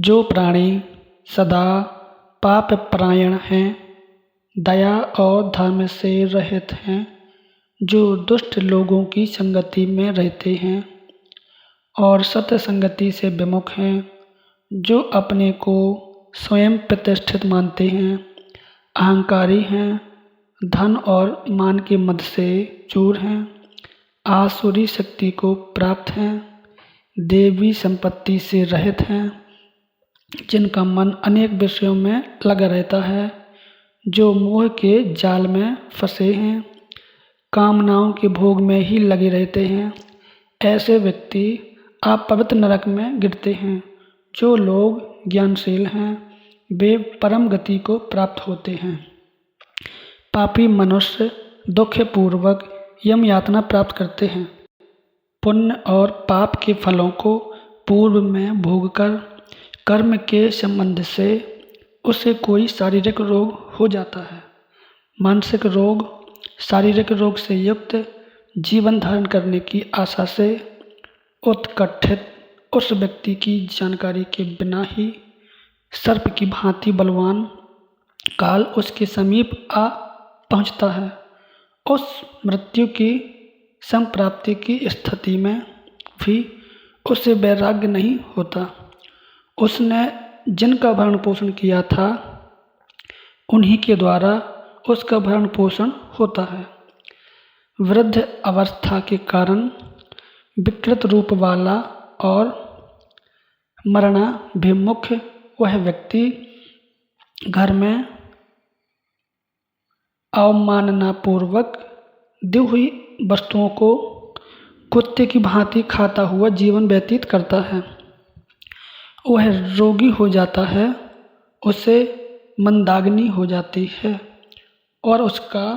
जो प्राणी सदा पापपरायण हैं, दया और धर्म से रहित हैं, जो दुष्ट लोगों की संगति में रहते हैं और सत्य संगति से विमुख हैं, जो अपने को स्वयं प्रतिष्ठित मानते हैं, अहंकारी हैं, धन और मान के मद से चूर हैं, आसुरी शक्ति को प्राप्त हैं, देवी संपत्ति से रहित हैं, जिनका मन अनेक विषयों में लगा रहता है, जो मोह के जाल में फंसे हैं, कामनाओं के भोग में ही लगे रहते हैं, ऐसे व्यक्ति अपवित्र नरक में गिरते हैं। जो लोग ज्ञानशील हैं, वे परम गति को प्राप्त होते हैं। पापी मनुष्य दुखपूर्वक यम यातना प्राप्त करते हैं। पुण्य और पाप के फलों को पूर्व में भोगकर कर्म के संबंध से उसे कोई शारीरिक रोग हो जाता है। मानसिक रोग शारीरिक रोग से युक्त जीवन धारण करने की आशा से उत्कंठित उस व्यक्ति की जानकारी के बिना ही सर्प की भांति बलवान काल उसके समीप आ पहुंचता है। उस मृत्यु की संप्राप्ति की स्थिति में भी उसे वैराग्य नहीं होता। उसने जिनका भरण पोषण किया था, उन्हीं के द्वारा उसका भरण पोषण होता है। वृद्ध अवस्था के कारण विकृत रूप वाला और मरणाभिमुख वह व्यक्ति घर में अवमाननापूर्वक दी हुई वस्तुओं को कुत्ते की भांति खाता हुआ जीवन व्यतीत करता है। वह रोगी हो जाता है, उसे मंदाग्नि हो जाती है और उसका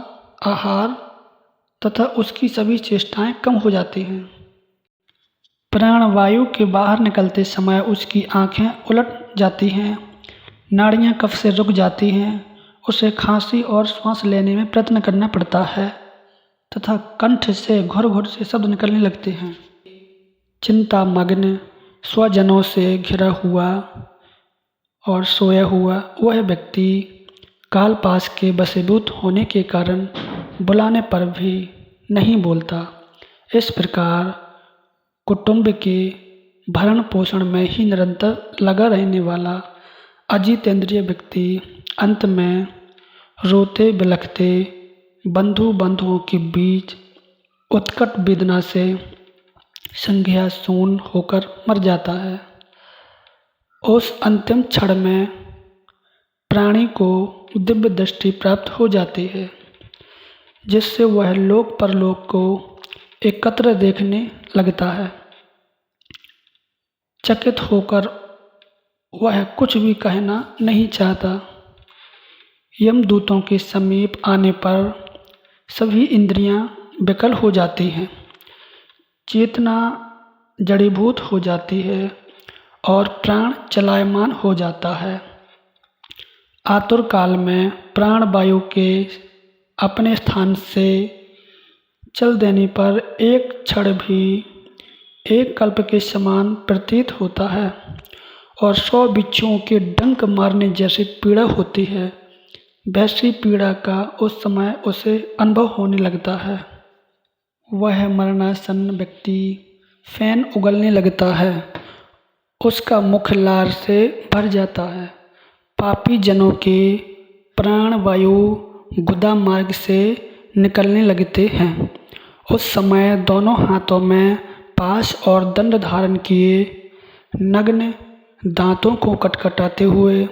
आहार तथा उसकी सभी चेष्टाएं कम हो जाती हैं। प्राणवायु के बाहर निकलते समय उसकी आंखें उलट जाती हैं, नाड़ियां कफ से रुक जाती हैं, उसे खांसी और श्वास लेने में प्रयत्न करना पड़ता है तथा कंठ से घुर घुर से शब्द निकलने लगते हैं। चिंतामग्न स्वजनों से घिरा हुआ और सोया हुआ वह व्यक्ति कालपाश के वशीभूत होने के कारण बुलाने पर भी नहीं बोलता। इस प्रकार कुटुंब के भरण पोषण में ही निरंतर लगा रहने वाला अजितेंद्रिय व्यक्ति अंत में रोते बिलखते बंधुओं के बीच उत्कट वेदना से संज्ञा शून्य होकर मर जाता है। उस अंतिम क्षण में प्राणी को दिव्य दृष्टि प्राप्त हो जाती है, जिससे वह लोक परलोक को एकत्र देखने लगता है। चकित होकर वह कुछ भी कहना नहीं चाहता। यमदूतों के समीप आने पर सभी इंद्रियां विकल हो जाती हैं, चेतना जड़ीभूत हो जाती है और प्राण चलायमान हो जाता है। आतुर काल में प्राण वायु के अपने स्थान से चल देने पर एक क्षण भी एक कल्प के समान प्रतीत होता है और 100 बिच्छुओं के डंक मारने जैसी पीड़ा होती है। वैसी पीड़ा का उस समय उसे अनुभव होने लगता है। वह मरणासन्न व्यक्ति फैन उगलने लगता है, उसका मुख लार से भर जाता है। पापी जनों के प्राण वायु गुदा मार्ग से निकलने लगते हैं। उस समय दोनों हाथों में पाश और दंड धारण किए, नग्न दांतों को कटकटाते हुए,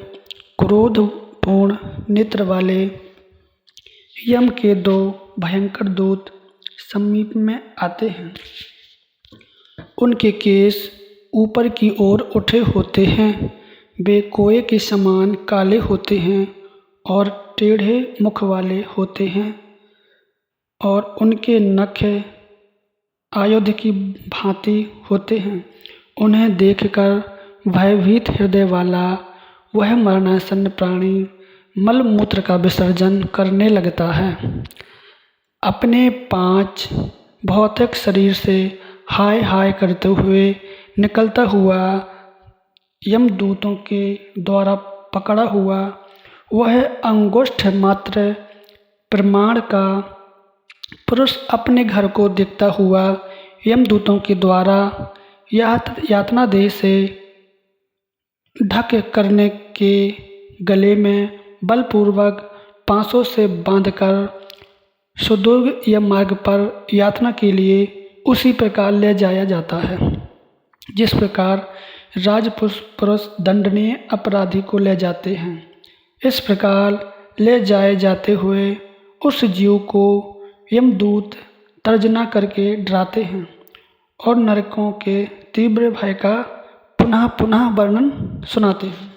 क्रोधपूर्ण नेत्र वाले यम के 2 भयंकर दूत समीप में आते हैं। उनके केस ऊपर की ओर उठे होते हैं, वे कोए के समान काले होते हैं और टेढ़े मुख वाले होते हैं और उनके नख आयुध की भांति होते हैं। उन्हें देखकर भयभीत हृदय वाला वह मरणासन्न प्राणी मलमूत्र का विसर्जन करने लगता है। अपने 5 भौतिक शरीर से हाय हाय करते हुए निकलता हुआ यमदूतों के द्वारा पकड़ा हुआ वह अंगुष्ठ मात्र प्रमाण का पुरुष अपने घर को देखता हुआ यमदूतों के द्वारा यातना देह से ढक करने के गले में बलपूर्वक पांसों से बांधकर सुदूर यम मार्ग पर यातना के लिए उसी प्रकार ले जाया जाता है जिस प्रकार राजपुरुष दंडनीय अपराधी को ले जाते हैं। इस प्रकार ले जाए जाते हुए उस जीव को यमदूत तर्जना करके डराते हैं और नरकों के तीव्र भय का पुनः पुनः वर्णन सुनाते हैं।